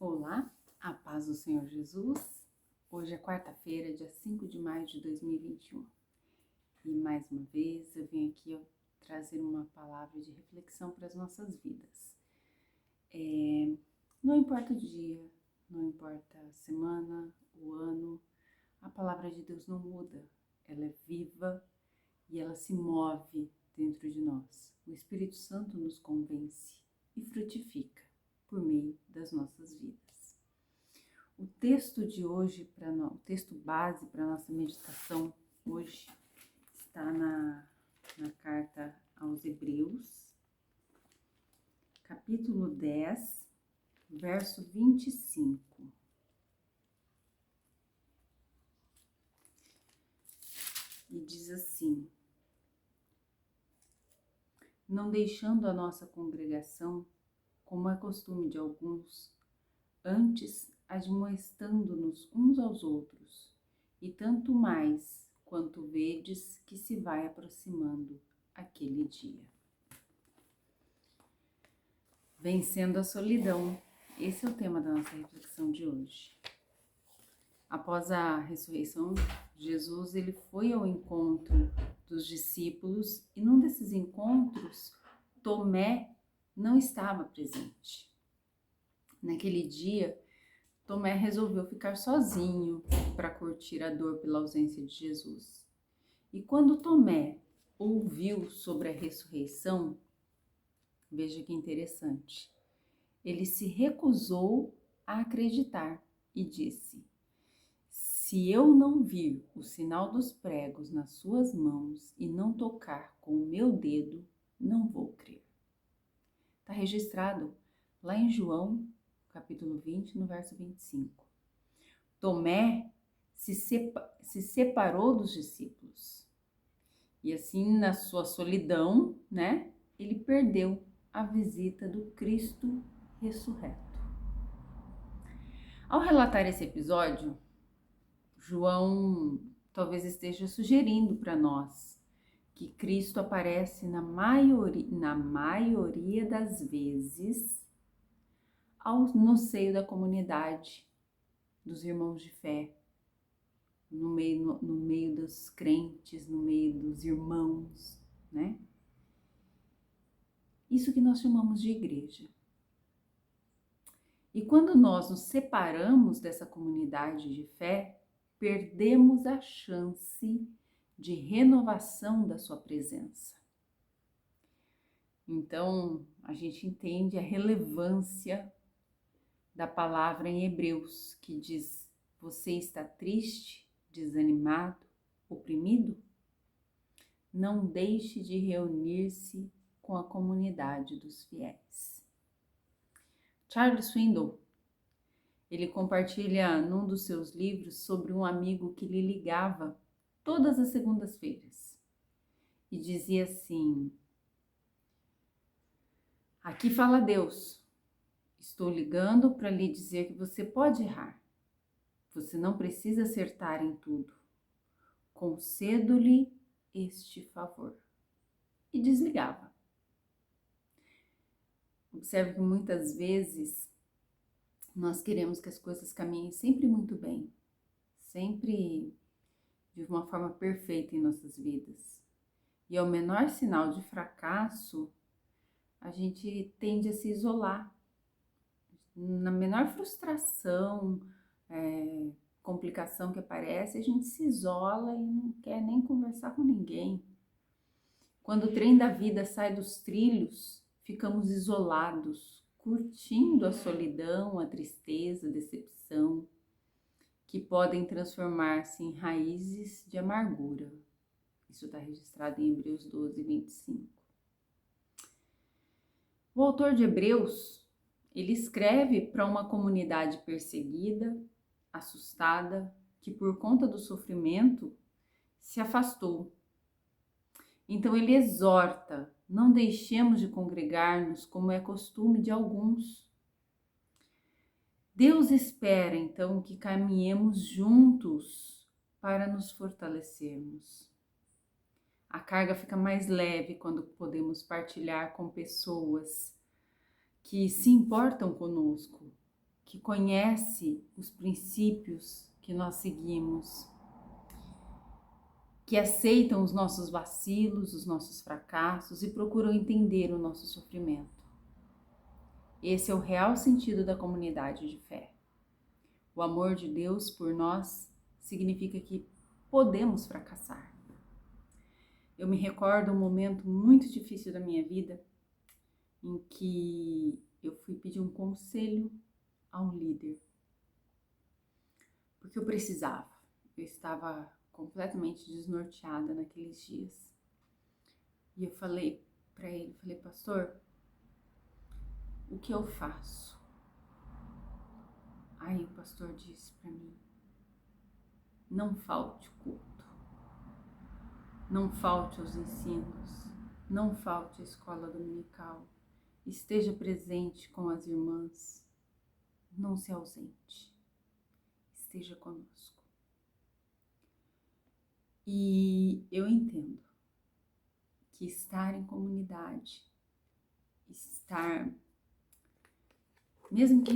Olá, a paz do Senhor Jesus. Hoje é quarta-feira, dia 5 de maio de 2021. E mais uma vez eu vim aqui trazer uma palavra de reflexão para as nossas vidas. Não importa o dia, não importa a semana, o ano, a palavra de Deus não muda. Ela é viva e ela se move dentro de nós. O Espírito Santo nos convence e frutifica por meio das nossas vidas. O texto de hoje, o texto base para a nossa meditação hoje está na carta aos Hebreus, capítulo 10, verso 25. E diz assim: não deixando a nossa congregação, como é costume de alguns, antes admoestando-nos uns aos outros, e tanto mais quanto vedes que se vai aproximando aquele dia. Vencendo a solidão, esse é o tema da nossa reflexão de hoje. Após a ressurreição, Jesus ele foi ao encontro dos discípulos e num desses encontros, Tomé não estava presente. Naquele dia, Tomé resolveu ficar sozinho para curtir a dor pela ausência de Jesus. E quando Tomé ouviu sobre a ressurreição, veja que interessante, ele se recusou a acreditar e disse: se eu não vir o sinal dos pregos nas suas mãos e não tocar com o meu dedo, não vou crer. Está registrado lá em João, capítulo 20, no verso 25. Tomé se separou dos discípulos. E assim, na sua solidão, ele perdeu a visita do Cristo ressurreto. Ao relatar esse episódio, João talvez esteja sugerindo para nós que Cristo aparece na maioria das vezes no seio da comunidade, dos irmãos de fé, no meio dos crentes, no meio dos irmãos, né? Isso que nós chamamos de igreja. E quando nós nos separamos dessa comunidade de fé, perdemos a chance de renovação da sua presença. Então, a gente entende a relevância da palavra em Hebreus, que diz: você está triste, desanimado, oprimido? Não deixe de reunir-se com a comunidade dos fiéis. Charles Swindoll, ele compartilha num dos seus livros sobre um amigo que lhe ligava todas as segundas-feiras e dizia assim: aqui fala Deus, estou ligando para lhe dizer que você pode errar. Você não precisa acertar em tudo. Concedo-lhe este favor. E desligava. Observe que muitas vezes nós queremos que as coisas caminhem sempre muito bem, sempre de uma forma perfeita em nossas vidas. E ao menor sinal de fracasso, a gente tende a se isolar. Na menor frustração, complicação que aparece, a gente se isola e não quer nem conversar com ninguém. Quando o trem da vida sai dos trilhos, ficamos isolados, curtindo a solidão, a tristeza, a decepção, que podem transformar-se em raízes de amargura. Isso está registrado em Hebreus 12, 25. O autor de Hebreus, ele escreve para uma comunidade perseguida, assustada, que por conta do sofrimento se afastou. Então ele exorta: não deixemos de congregar-nos como é costume de alguns. Deus espera então que caminhemos juntos para nos fortalecermos. A carga fica mais leve quando podemos partilhar com pessoas que se importam conosco, que conhece os princípios que nós seguimos, que aceitam os nossos vacilos, os nossos fracassos e procuram entender o nosso sofrimento. Esse é o real sentido da comunidade de fé. O amor de Deus por nós significa que podemos fracassar. Eu me recordo um momento muito difícil da minha vida em que eu fui pedir um conselho a um líder, porque eu precisava. Eu estava completamente desnorteada naqueles dias. E eu falei para ele, pastor, o que eu faço? Aí o pastor disse para mim, não falte culto, não falte aos ensinos, não falte à escola dominical, esteja presente com as irmãs, não se ausente, esteja conosco. E eu entendo que estar em comunidade, estar, mesmo que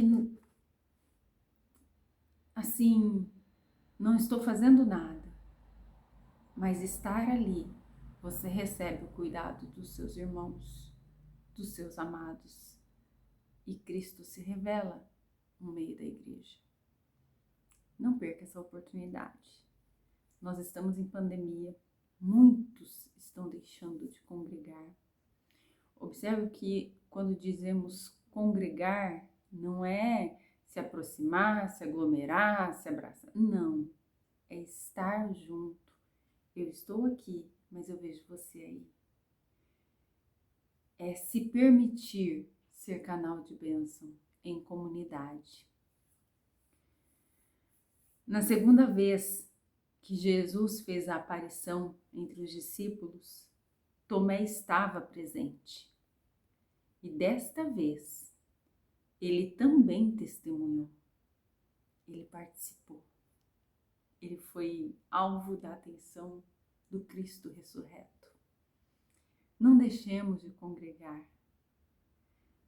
assim, não estou fazendo nada, mas estar ali, você recebe o cuidado dos seus irmãos, dos seus amados, e Cristo se revela no meio da igreja. Não perca essa oportunidade. Nós estamos em pandemia, muitos estão deixando de congregar. Observe que quando dizemos congregar, não é se aproximar, se aglomerar, se abraçar. Não, é estar junto. Eu estou aqui, mas eu vejo você aí. É se permitir ser canal de bênção em comunidade. Na segunda vez que Jesus fez a aparição entre os discípulos, Tomé estava presente. E desta vez, ele também testemunhou. Ele participou. Ele foi alvo da atenção do Cristo ressurreto. Não deixemos de congregar.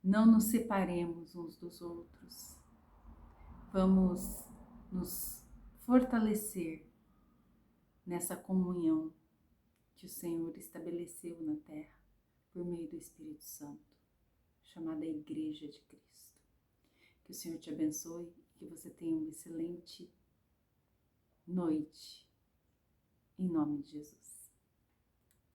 Não nos separemos uns dos outros. Vamos nos fortalecer nessa comunhão que o Senhor estabeleceu na terra por meio do Espírito Santo, chamada Igreja de Cristo. Que o Senhor te abençoe e que você tenha uma excelente noite, em nome de Jesus.